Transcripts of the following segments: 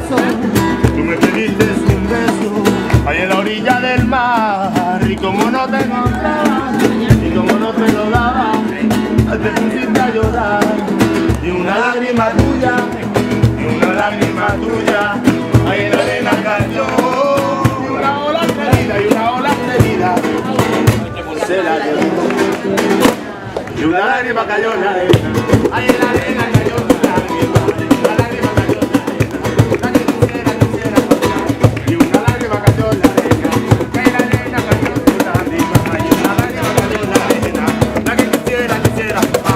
Tú me pediste un beso ahí en la orilla del mar, y como no te encontraba, y como no te lo daba, te pusiste a llorar. Y una lágrima tuya, y una lágrima tuya, ahí en la arena cayó. Y una ola tenida, y una ola tenida, se la llevó. Y una lágrima cayó en la arena, ahí en la arena cayó una lágrima, una lágrima cayó en la arena, la que quisiera contar. Y una lágrima cayó en la arena, que en la arena cayó una lágrima, y una lágrima cayó en la arena, la que quisiera. A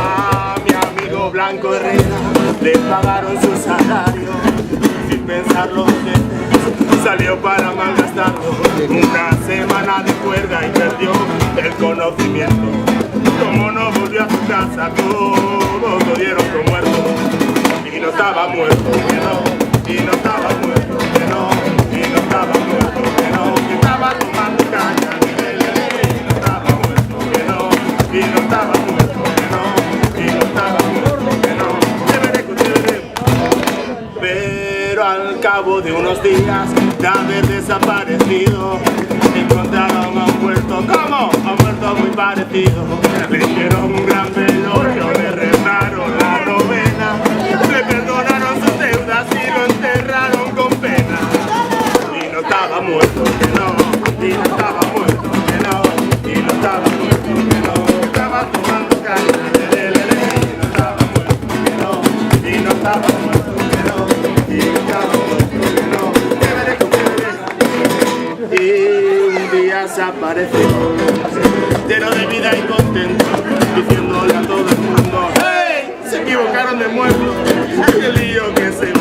mi amigo Blanco Herrera le pagaron su salario, sin pensarlo salió para malgastarlo. Una semana de cuerda y perdió el conocimiento. Como no volvió a su casa, todos lo dieron por muerto. Y no estaba muerto, que no. Y no estaba muerto, que no. Y no estaba muerto, que no. Que estaba tomando caña, y no estaba muerto, que no. Y no estaba muerto, que no. Y no estaba muerto, que no. Pero al cabo de unos días de haber desaparecido, encontraron a un muerto. ¿Cómo? A un muerto muy parecido. Le hicieron un gran velorio, le rezaron la novena, le perdonaron sus deudas y lo enterraron con pena. Y no estaba muerto, que no. Y no estaba muerto, que no. Y no estaba muerto, que no. Estaba tomando caña, y no estaba muerto, que no. Y no estaba muerto, que no. Y no estaba muerto, que no. Y un día se apareció, lleno de vida y contento, diciéndole a todo el mundo: ¡hey! Se equivocaron de muerto, qué lío que se